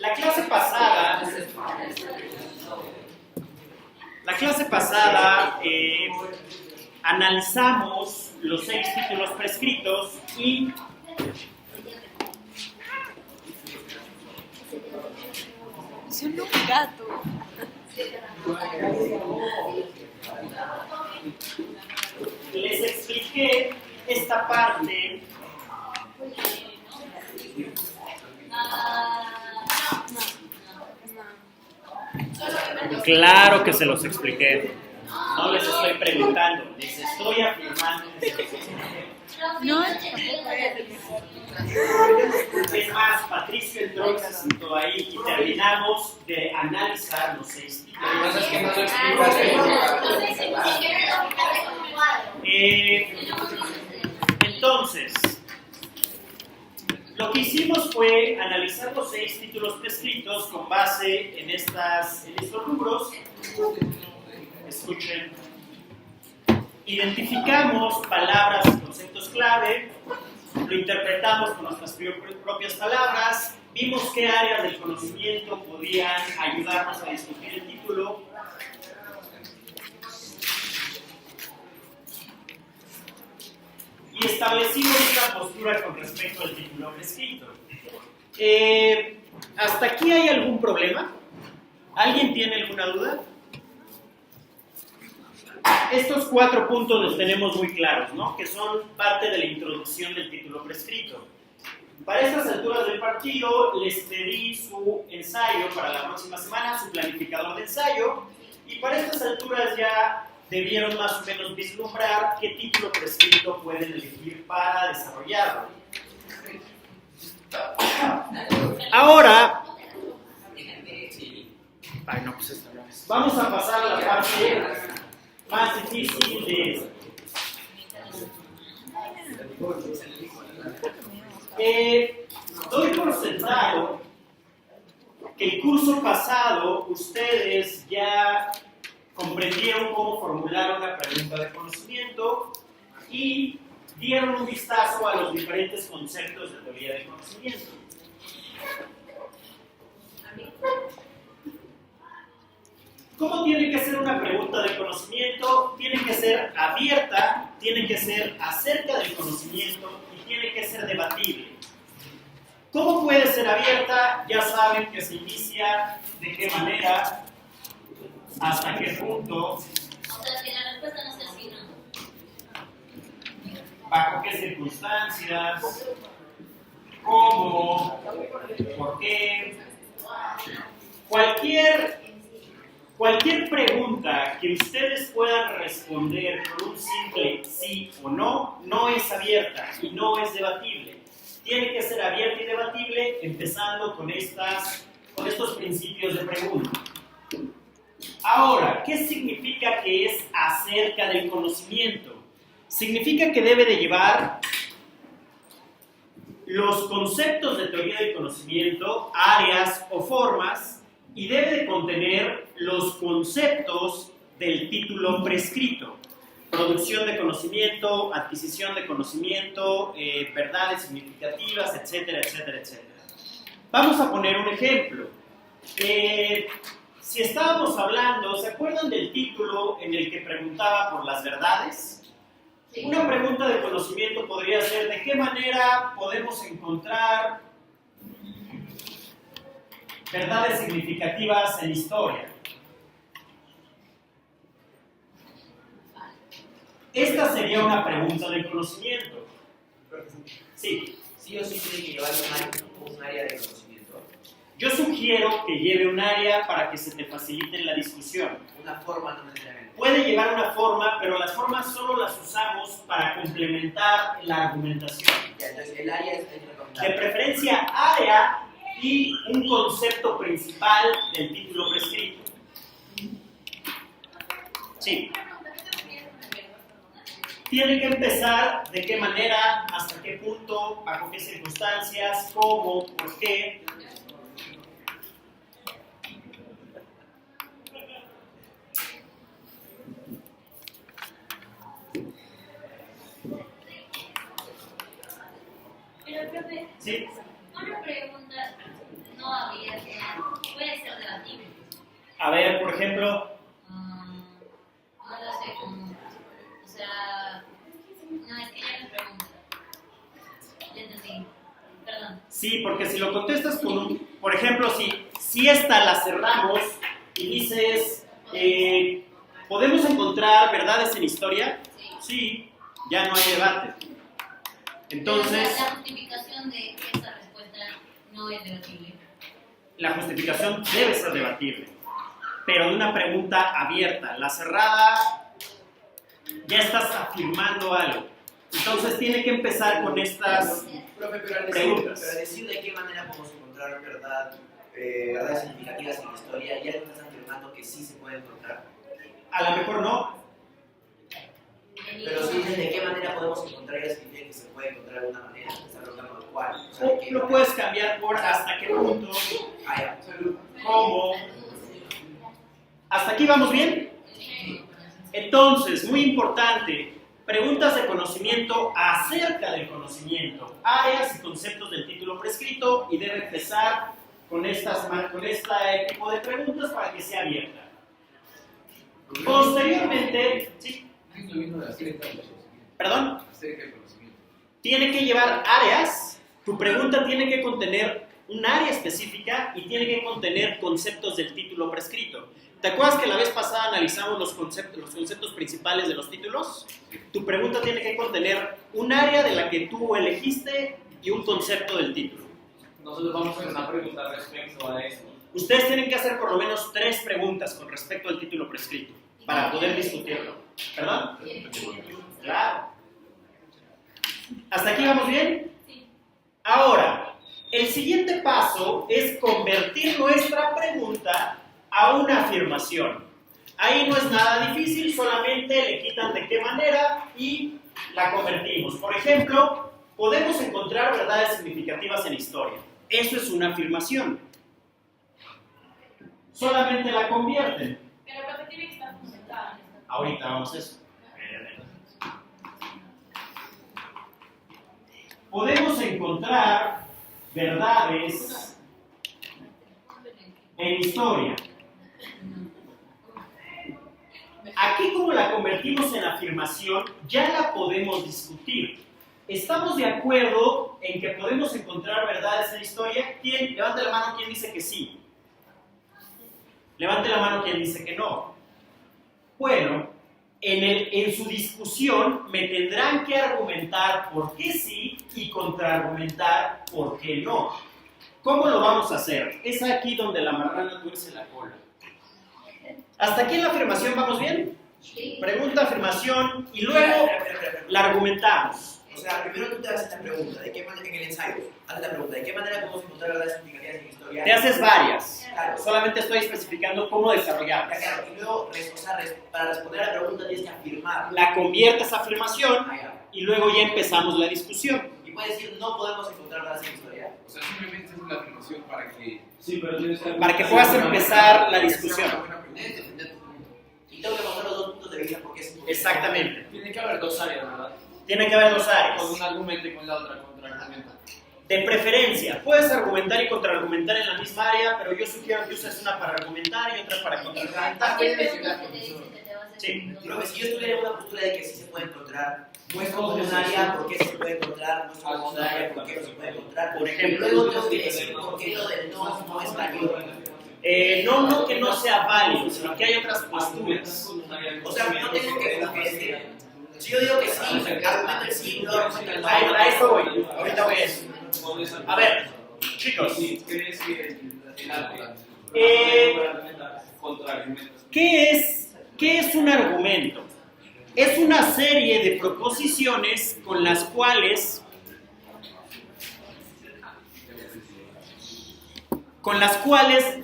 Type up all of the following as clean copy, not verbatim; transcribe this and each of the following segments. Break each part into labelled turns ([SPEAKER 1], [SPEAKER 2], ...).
[SPEAKER 1] La clase pasada analizamos los 6 títulos prescritos y
[SPEAKER 2] Son un gato.
[SPEAKER 1] les expliqué esta parte. Claro que se los expliqué. No les estoy preguntando, les estoy afirmando.
[SPEAKER 2] No,
[SPEAKER 1] Es más, Patricio entró y se sentó ahí y terminamos de analizar los 6 títulos. Entonces, lo que hicimos fue analizar los 6 títulos prescritos con base en estos rubros. Escuchen. Identificamos palabras y conceptos clave, lo interpretamos con nuestras propias palabras, vimos qué áreas del conocimiento podían ayudarnos a discutir el título. Y establecimos una postura con respecto al título prescrito. ¿Hasta aquí hay algún problema? ¿Alguien tiene alguna duda? Estos 4 puntos los tenemos muy claros, ¿no? Que son parte de la introducción del título prescrito. Para estas alturas del partido les pedí su ensayo para la próxima semana, su planificador de ensayo, y para estas alturas ya debieron más o menos vislumbrar qué título prescrito pueden elegir para desarrollarlo. Ahora, vamos a pasar a la parte más difícil de esto. Doy por sentado que el curso pasado ustedes ya comprendieron cómo formular una pregunta de conocimiento y dieron un vistazo a los diferentes conceptos de teoría del conocimiento. ¿Cómo tiene que ser una pregunta de conocimiento? Tiene que ser abierta, tiene que ser acerca del conocimiento y tiene que ser debatible. ¿Cómo puede ser abierta? Ya saben que se inicia de qué manera, hasta qué punto,
[SPEAKER 3] O sea, que la respuesta no sea sí, ¿no?
[SPEAKER 1] bajo qué circunstancias, cómo, por qué. Cualquier pregunta que ustedes puedan responder con un simple sí o no, no es abierta y no es debatible. Tiene que ser abierta y debatible empezando con estos principios de pregunta. Ahora, ¿qué significa que es acerca del conocimiento? Significa que debe de llevar los conceptos de teoría del conocimiento, áreas o formas, y debe de contener los conceptos del título prescrito. Producción de conocimiento, adquisición de conocimiento, verdades significativas, etcétera, etcétera, etcétera. Vamos a poner un ejemplo. Si estábamos hablando, ¿se acuerdan del título en el que preguntaba por las verdades?
[SPEAKER 3] Sí.
[SPEAKER 1] Una pregunta de conocimiento podría ser: ¿de qué manera podemos encontrar verdades significativas en historia? Esta sería una pregunta de conocimiento. Sí.
[SPEAKER 4] Sí o sí tiene que llevar un área de conocimiento.
[SPEAKER 1] Yo sugiero que lleve un área para que se te facilite la discusión.
[SPEAKER 4] Una forma no necesariamente.
[SPEAKER 1] Puede llevar una forma, pero las formas solo las usamos para complementar la argumentación.
[SPEAKER 4] Ya, entonces el área es
[SPEAKER 1] De
[SPEAKER 4] recomendable.
[SPEAKER 1] preferencia, área y un concepto principal del título prescrito. Sí. Tiene que empezar de qué manera, hasta qué punto, bajo qué circunstancias, cómo, por qué.
[SPEAKER 3] Pero, profe,
[SPEAKER 1] Sí.
[SPEAKER 3] una pregunta no abierta,
[SPEAKER 1] ejemplo,
[SPEAKER 3] No lo sé, o sea, no, es que ya me pregunta. Ya entendí, perdón.
[SPEAKER 1] sí, porque si lo contestas con un, por ejemplo, si esta la cerramos y dices, ¿podemos encontrar verdades en historia? Sí, ya no hay debate. Entonces,
[SPEAKER 3] La justificación de esa respuesta no es debatible.
[SPEAKER 1] la justificación debe ser debatible, pero de una pregunta abierta. La cerrada, ya estás afirmando algo. Entonces tiene que empezar con estas
[SPEAKER 4] Profe, pero
[SPEAKER 1] preguntas.
[SPEAKER 4] al decir de qué manera podemos encontrar verdades significativas en la historia, ya no estás afirmando que sí se puede encontrar.
[SPEAKER 1] A lo mejor no.
[SPEAKER 4] Pero si dices de qué manera podemos encontrar, ya significa que se puede encontrar de una manera. Está preguntando de cuál. O sea,
[SPEAKER 1] O lo puedes cambiar por hasta qué punto,
[SPEAKER 4] ya.
[SPEAKER 1] cómo. ¿Hasta aquí vamos bien? Entonces, muy importante, preguntas de conocimiento acerca del conocimiento, áreas y conceptos del título prescrito, y debe empezar con este tipo de preguntas para que sea abierta. Posteriormente, ¿sí? Perdón, tiene que llevar áreas, tu pregunta tiene que contener un área específica y tiene que contener conceptos del título prescrito. ¿Te acuerdas que la vez pasada analizamos los conceptos principales de los títulos? Tu pregunta tiene que contener un área de la que tú elegiste y un concepto del título.
[SPEAKER 5] Nosotros vamos a hacer una pregunta respecto a eso.
[SPEAKER 1] Ustedes tienen que hacer por lo menos 3 preguntas con respecto al título prescrito para poder discutirlo. ¿Perdón? Claro. ¿Hasta aquí vamos bien?
[SPEAKER 3] Sí.
[SPEAKER 1] Ahora, el siguiente paso es convertir nuestra pregunta a una afirmación. Ahí no es nada difícil, solamente le quitan de qué manera y la convertimos. Por ejemplo, podemos encontrar verdades significativas en historia. Eso es una afirmación. Solamente la convierten.
[SPEAKER 3] Pero profe, tiene que estar fundamentada.
[SPEAKER 1] Ahorita vamos a eso. Podemos encontrar verdades en historia. Aquí, como la convertimos en afirmación, ya la podemos discutir. ¿Estamos de acuerdo en que podemos encontrar verdades en historia? ¿Quién? Levante la mano quien dice que sí. Levante la mano quien dice que no. Bueno, en su discusión me tendrán que argumentar por qué sí y contraargumentar por qué no. ¿Cómo lo vamos a hacer? Es aquí donde la marrana tuerce la cola. ¿Hasta aquí en la afirmación vamos bien?
[SPEAKER 3] Sí.
[SPEAKER 1] Pregunta, afirmación y luego la argumentamos.
[SPEAKER 4] O sea, primero tú te haces la pregunta, ¿de qué manera en el ensayo? Haces la pregunta, ¿de qué manera podemos encontrar verdades significativas en historia?
[SPEAKER 1] Te haces varias.
[SPEAKER 4] Claro.
[SPEAKER 1] Solamente estoy especificando cómo desarrollarlas.
[SPEAKER 4] Claro, y luego, para responder a la pregunta tienes que afirmar.
[SPEAKER 1] La conviertes a afirmación y luego ya empezamos la discusión.
[SPEAKER 4] Y puedes decir, no podemos encontrar verdades en historia.
[SPEAKER 6] O sea, simplemente es una afirmación para que...
[SPEAKER 5] Sí, pero tienes que...
[SPEAKER 1] Para que puedas empezar la discusión.
[SPEAKER 4] Debes defender tu punto. Y tengo que mostrar los dos puntos de vista porque es importante.
[SPEAKER 1] Exactamente.
[SPEAKER 5] Tiene que haber dos áreas, ¿verdad?
[SPEAKER 1] Tiene que haber dos
[SPEAKER 5] Con
[SPEAKER 1] áreas.
[SPEAKER 5] un argumento y con la otra contraargumento.
[SPEAKER 1] De preferencia, puedes argumentar y contraargumentar en la misma área, pero yo sugiero que uses una para argumentar y otra para contraargumentar.
[SPEAKER 3] ¿Qué preguntas que te dicen que te vas a hacer?
[SPEAKER 1] Sí.
[SPEAKER 4] Creo que si yo estuviera en una postura de que sí se puede encontrar, muestro como un área por qué se puede encontrar, muestro como un área por qué no se puede encontrar.
[SPEAKER 1] Por ejemplo,
[SPEAKER 4] Luego tengo que decir por qué lo del no es válido.
[SPEAKER 1] No que no sea válido, sino que hay otras posturas.
[SPEAKER 4] O sea, no tengo que decir. Si yo digo que sí, argumento el sí, no argumento el no.
[SPEAKER 1] A eso voy. Ahorita voy a eso. A ver, chicos,
[SPEAKER 5] ¿Crees que el arte contraargumentos?
[SPEAKER 1] ¿qué es un argumento? Es una serie de proposiciones con las cuales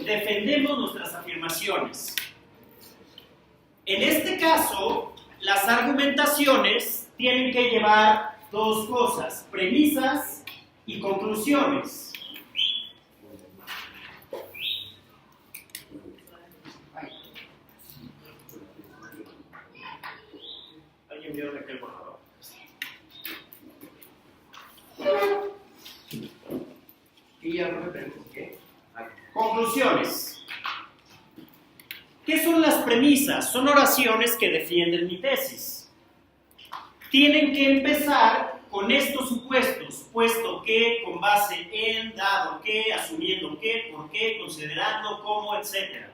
[SPEAKER 1] defendemos nuestras afirmaciones. En este caso, las argumentaciones tienen que llevar dos cosas: premisas y conclusiones. ¿Alguien vio de aquel borrador?
[SPEAKER 4] Y ya no me pregunto qué.
[SPEAKER 1] Conclusiones. ¿Qué son las premisas? Son oraciones que defienden mi tesis. Tienen que empezar con estos supuestos, puesto que, con base en, dado que, asumiendo que, por qué, considerando cómo, etc.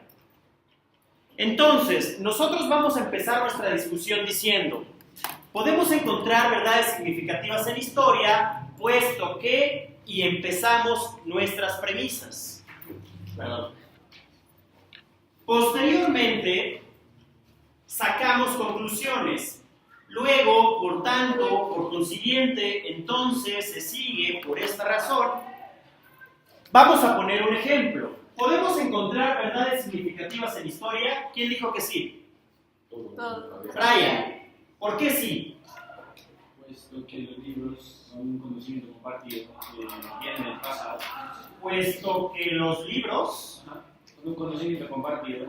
[SPEAKER 1] Entonces, nosotros vamos a empezar nuestra discusión diciendo, podemos encontrar verdades significativas en historia, puesto que, y empezamos nuestras premisas. Posteriormente, sacamos conclusiones. Luego, por tanto, por consiguiente, entonces se sigue por esta razón. Vamos a poner un ejemplo. ¿Podemos encontrar verdades significativas en historia? ¿Quién dijo que sí?
[SPEAKER 2] Todo.
[SPEAKER 1] Brian, ¿por qué sí?
[SPEAKER 5] Puesto que los libros son un conocimiento compartido que viene del pasado.
[SPEAKER 1] Puesto que los libros
[SPEAKER 5] Son un conocimiento compartido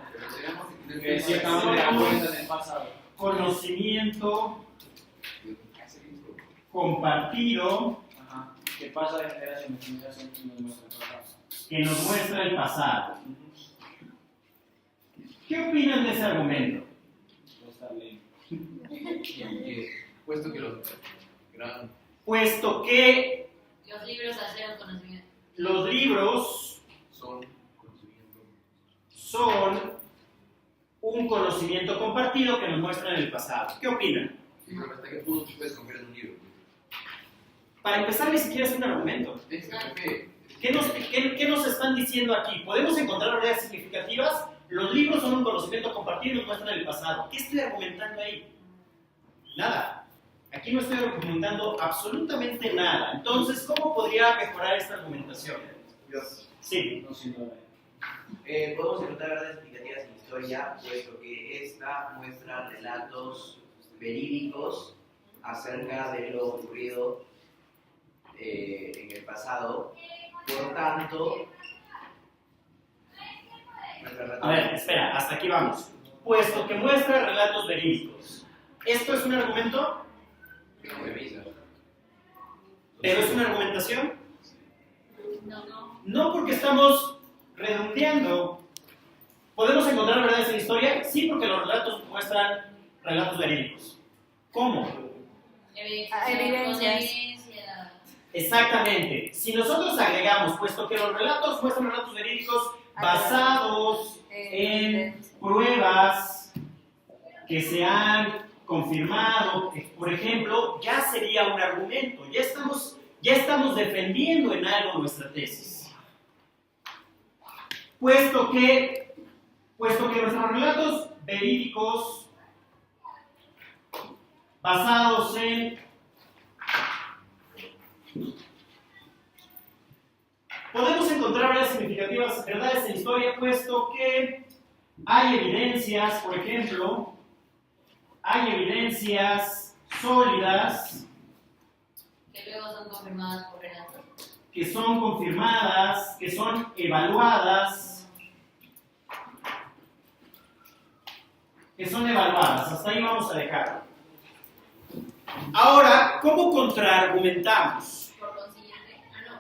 [SPEAKER 5] que de
[SPEAKER 6] que
[SPEAKER 5] cierta manera cuentan del pasado.
[SPEAKER 1] conocimiento compartido
[SPEAKER 5] Ajá. Que pasa de generación en generación y nos muestra el pasado.
[SPEAKER 1] que nos muestra el pasado. ¿Qué opinan de ese argumento?
[SPEAKER 5] Puede estar leyendo.
[SPEAKER 6] puesto que los gran
[SPEAKER 1] Puesto que
[SPEAKER 3] Los libros hacen un conocimiento.
[SPEAKER 1] los libros
[SPEAKER 6] son conocimiento
[SPEAKER 1] son un conocimiento compartido que nos muestran el pasado. ¿Qué opinan?
[SPEAKER 6] y pero hasta qué punto tú puedes confiar en un libro.
[SPEAKER 1] Para empezar, ni siquiera es un argumento.
[SPEAKER 6] Es que
[SPEAKER 1] ¿Qué nos están diciendo aquí? ¿Podemos encontrar verdades significativas? Los libros son un conocimiento compartido y nos muestran el pasado. ¿Qué estoy argumentando ahí? Nada. Aquí no estoy argumentando absolutamente nada. Entonces, ¿cómo podría mejorar esta argumentación? Sí.
[SPEAKER 5] No siendo la
[SPEAKER 4] Podemos encontrar verdades explicativas en historia, puesto que esta muestra relatos verídicos acerca de lo ocurrido en el pasado. Por tanto,
[SPEAKER 1] A ver, espera, hasta aquí vamos. Puesto que muestra relatos verídicos. ¿Esto es un argumento? ¿Pero es una argumentación?
[SPEAKER 3] No.
[SPEAKER 1] No, porque estamos redondeando. ¿Podemos encontrar verdades en historia? Sí, porque los relatos muestran relatos verídicos. ¿Cómo?
[SPEAKER 2] Evidencias.
[SPEAKER 3] Con evidencia.
[SPEAKER 1] Exactamente. Si nosotros agregamos, puesto que los relatos muestran relatos verídicos basados en pruebas que se han confirmado, por ejemplo, ya sería un argumento. Ya estamos defendiendo en algo nuestra tesis. Puesto que nuestros relatos verídicos basados en podemos encontrar verdades significativas, verdades en historia, puesto que hay evidencias, por ejemplo, hay evidencias sólidas
[SPEAKER 3] Que luego son confirmadas por relatos.
[SPEAKER 1] que son confirmadas, que son evaluadas, hasta ahí vamos a dejarlo. Ahora, ¿cómo contraargumentamos?
[SPEAKER 3] Por consiguiente, perdón.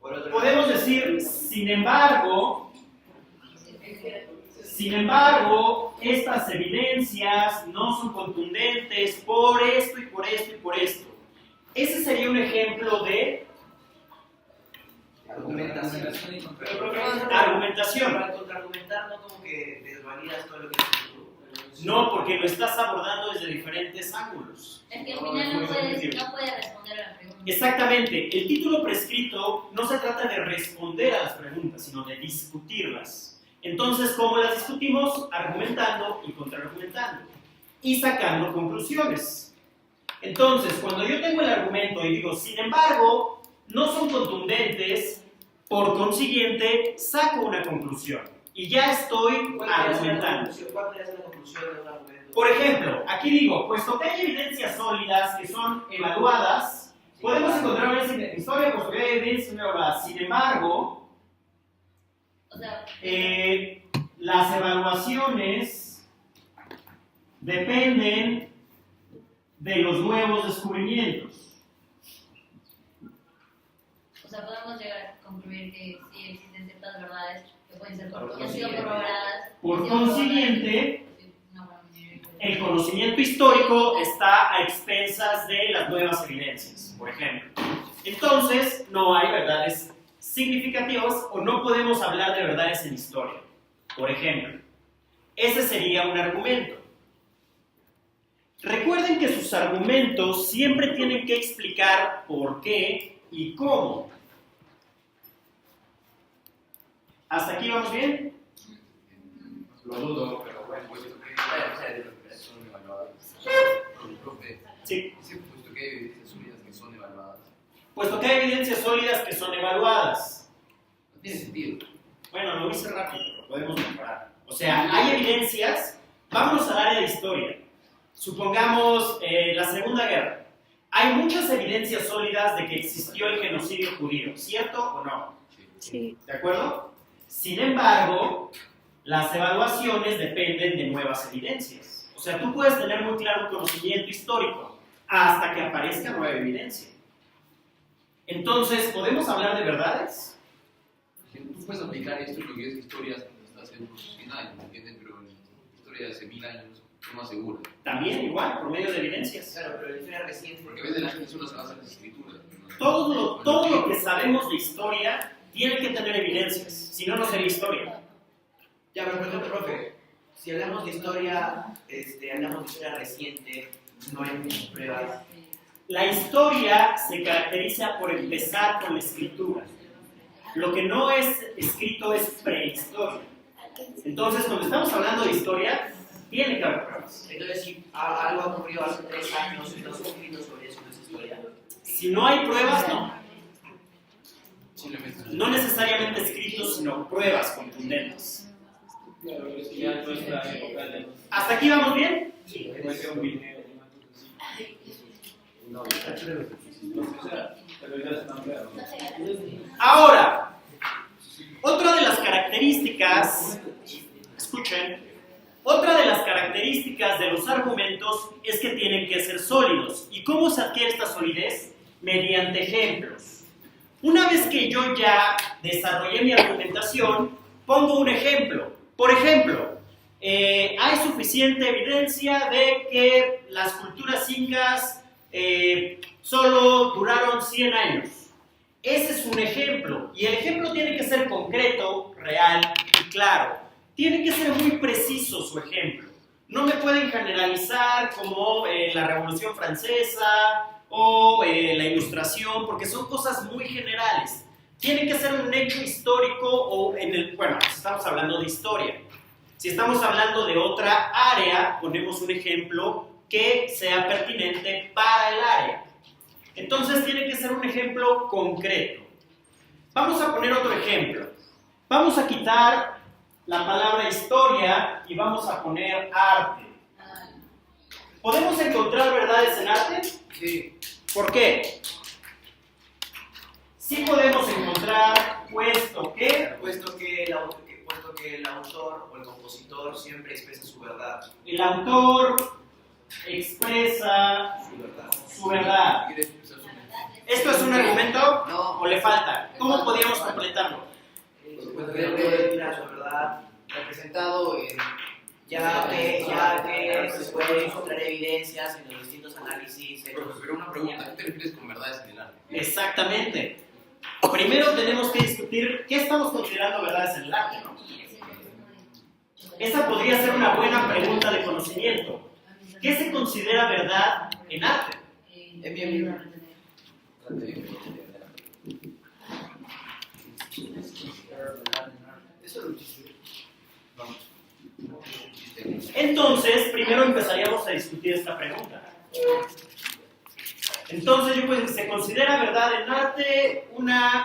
[SPEAKER 4] por otro
[SPEAKER 1] Podemos decir, sin embargo, estas evidencias no son contundentes por esto y por esto y por esto. Ese sería un ejemplo de
[SPEAKER 4] argumentación.
[SPEAKER 1] argumentación.
[SPEAKER 4] Para contraargumentar, no como que desvalidas todo lo que dices tú.
[SPEAKER 1] No, porque lo estás abordando desde diferentes ángulos.
[SPEAKER 3] Es que al final no puede responder a la pregunta.
[SPEAKER 1] Exactamente. El título prescrito no se trata de responder a las preguntas, sino de discutirlas. Entonces, ¿cómo las discutimos? Argumentando y contraargumentando. Y sacando conclusiones. Entonces, cuando yo tengo el argumento y digo, sin embargo, no son contundentes, por consiguiente, saco una conclusión. Y ya estoy argumentando.
[SPEAKER 4] ¿Cuál podría ser la conclusión de un argumento?
[SPEAKER 1] Por ejemplo, aquí digo, puesto que hay evidencias sólidas que son evaluadas, podemos encontrar una historia, puesto que hay evidencias evaluadas. Sin embargo,
[SPEAKER 3] O sea,
[SPEAKER 1] las evaluaciones dependen de los nuevos descubrimientos.
[SPEAKER 3] podemos llegar a concluir que sí existen ciertas verdades que pueden ser han sido corroboradas.
[SPEAKER 1] Por consiguiente,
[SPEAKER 3] No, bueno,
[SPEAKER 1] el conocimiento histórico está a expensas de las nuevas evidencias, por ejemplo. Entonces, no hay verdades significativas o no podemos hablar de verdades en historia. Por ejemplo, ese sería un argumento. Recuerden que sus argumentos siempre tienen que explicar por qué y cómo. ¿Hasta aquí vamos bien?
[SPEAKER 6] Lo dudo, pero bueno, puesto que son evaluadas. Profe,
[SPEAKER 1] Sí.
[SPEAKER 6] sí, puesto que hay evidencias sólidas que son evaluadas.
[SPEAKER 1] Puesto que hay evidencias sólidas que son evaluadas.
[SPEAKER 6] No tiene sentido.
[SPEAKER 1] Bueno, lo hice rápido, lo podemos mejorar. O sea, hay evidencias. Vámonos al área de historia. Supongamos la Segunda Guerra. Hay muchas evidencias sólidas de que existió el genocidio judío, ¿cierto o no?
[SPEAKER 7] Sí.
[SPEAKER 1] ¿De acuerdo? Sin embargo, las evaluaciones dependen de nuevas evidencias. O sea, tú puedes tener muy claro un conocimiento histórico hasta que aparezca nueva evidencia. Entonces, ¿podemos hablar de verdades?
[SPEAKER 6] Tú puedes aplicar esto en lo que es historias hace unos 100 años, ¿me entiendes? Pero en historia de hace 1000 años es más segura.
[SPEAKER 1] También igual, por medio de evidencias.
[SPEAKER 4] Claro, pero la historia reciente.
[SPEAKER 6] Porque a veces las personas se basan en las escrituras.
[SPEAKER 1] Todo lo que sabemos de historia tiene que tener evidencias, si no, no sería historia.
[SPEAKER 4] Ya, pero por ejemplo, profe, si hablamos de historia, hablamos de historia reciente, no hay muchas pruebas.
[SPEAKER 1] La historia se caracteriza por empezar con la escritura. Lo que no es escrito es prehistoria. Entonces, cuando estamos hablando de historia, tiene que haber pruebas.
[SPEAKER 4] Entonces, si algo ha ocurrido hace 3 años y no se ha escrito sobre eso, ¿no es historia?
[SPEAKER 1] Si no hay pruebas, no.
[SPEAKER 6] Simplemente
[SPEAKER 1] No necesariamente escritos, sino pruebas contundentes.
[SPEAKER 5] Claro, pero es que ya en nuestra época ya
[SPEAKER 1] ¿Hasta aquí vamos bien?
[SPEAKER 5] puede ser un video, una cosa así. No, está chévere. O sea, pero ya es una prueba.
[SPEAKER 1] Ahora, otra de las características, escuchen, otra de las características de los argumentos es que tienen que ser sólidos. ¿Y cómo se adquiere esta solidez? Mediante ejemplos. Una vez que yo ya desarrollé mi argumentación, pongo un ejemplo. Por ejemplo, hay suficiente evidencia de que las culturas incas solo duraron 100 años. Ese es un ejemplo, y el ejemplo tiene que ser concreto, real y claro. Tiene que ser muy preciso su ejemplo. No me pueden generalizar como la Revolución Francesa o la Ilustración, porque son cosas muy generales. Tiene que ser un hecho histórico o bueno, si estamos hablando de historia. Si estamos hablando de otra área, ponemos un ejemplo que sea pertinente para el área. Entonces tiene que ser un ejemplo concreto. Vamos a poner otro ejemplo. Vamos a quitar la palabra historia y vamos a poner arte. ¿Podemos encontrar verdades en arte?
[SPEAKER 6] Sí.
[SPEAKER 1] ¿Por qué? Sí podemos encontrar, puesto que
[SPEAKER 4] Puesto que el autor o el compositor siempre expresa su verdad.
[SPEAKER 1] el autor expresa su verdad.
[SPEAKER 6] ¿Quieres expresar su
[SPEAKER 1] ¿Esto es un argumento
[SPEAKER 4] No.
[SPEAKER 1] o le falta? ¿Cómo podríamos completarlo?
[SPEAKER 4] Puesto que el autor expresa su verdad,
[SPEAKER 6] representado en
[SPEAKER 4] ya que se pueden encontrar evidencias en los distintos análisis.
[SPEAKER 6] Pero una pregunta, ¿qué te refieres con verdades en el arte?
[SPEAKER 1] Exactamente. Primero tenemos que discutir qué estamos considerando verdades en el arte, ¿no? Esa podría ser una buena pregunta de conocimiento. ¿Qué se considera verdad en arte?
[SPEAKER 4] En mi libro.
[SPEAKER 1] Entonces, primero empezaríamos a discutir esta pregunta. Entonces, se considera verdad en arte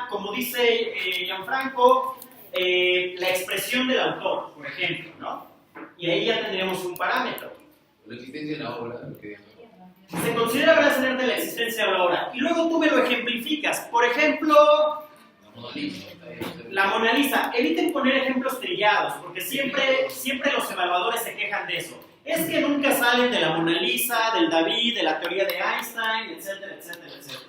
[SPEAKER 1] como dice Gianfranco, la expresión del autor, por ejemplo, ¿no? Y ahí ya tendríamos un parámetro.
[SPEAKER 6] La existencia de la obra, lo que
[SPEAKER 1] Se considera verdad en arte la existencia de la obra. Y luego tú me lo ejemplificas. Por ejemplo,
[SPEAKER 6] la Mona Lisa.
[SPEAKER 1] la Mona Lisa. Eviten poner ejemplos trillados, porque siempre los evaluadores se quejan de eso. Es que nunca salen de la Mona Lisa, del David, de la teoría de Einstein, etcétera, etcétera, etcétera.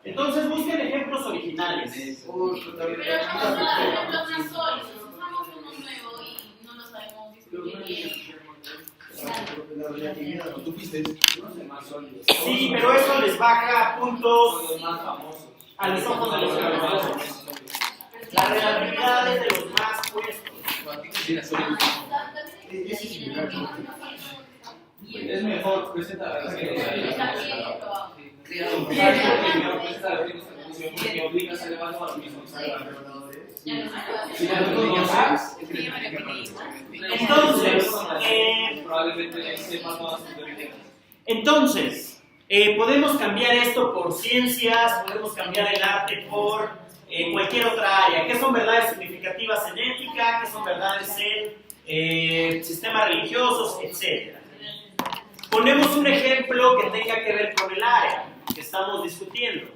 [SPEAKER 1] Entonces busquen ejemplos originales.
[SPEAKER 2] Pero no son ejemplos más sólidos, usamos
[SPEAKER 5] La relatividad, ¿no? Tú fuiste más sólido.
[SPEAKER 1] Sí, pero eso les baja puntos
[SPEAKER 5] Son los más famosos.
[SPEAKER 1] a los ojos de los evaluadores. La relatividad es de los más puestos.
[SPEAKER 5] Ese es similar. Es mejor, presenta la porque obligas a evaluar al mismo
[SPEAKER 1] Entonces, podemos cambiar esto por ciencias, podemos cambiar el arte por cualquier otra área. ¿Qué son verdades significativas en ética? ¿Qué son verdades en sistemas religiosos? Etcétera. Ponemos un ejemplo que tenga que ver con el área que estamos discutiendo.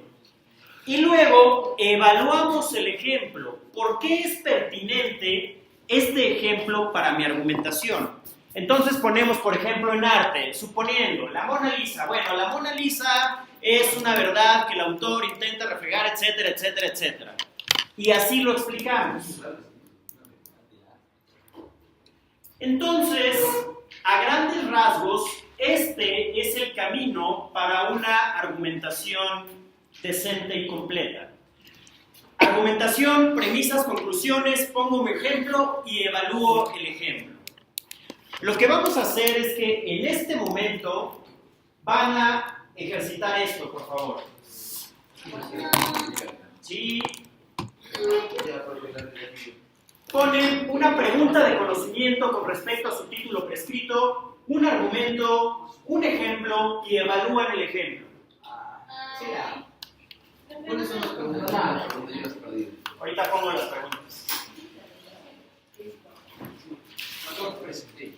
[SPEAKER 1] Y luego evaluamos el ejemplo. ¿Por qué es pertinente este ejemplo para mi argumentación? Entonces ponemos, por ejemplo, en arte, suponiendo la Mona Lisa. Bueno, la Mona Lisa es una verdad que el autor intenta reflejar, etcétera, etcétera, etcétera. Y así lo explicamos. Entonces, a grandes rasgos, este es el camino para una argumentación decente y completa. Argumentación, premisas, conclusiones, pongo un ejemplo y evalúo el ejemplo. Lo que vamos a hacer es que en este momento van a ejercitar esto, por favor. Sí. Ponen una pregunta de conocimiento con respecto a su título prescrito, un argumento, un ejemplo y evalúan el ejemplo.
[SPEAKER 6] ¿Cuáles son las preguntas?
[SPEAKER 1] Ahorita pongo las preguntas.
[SPEAKER 6] Mejor presenté.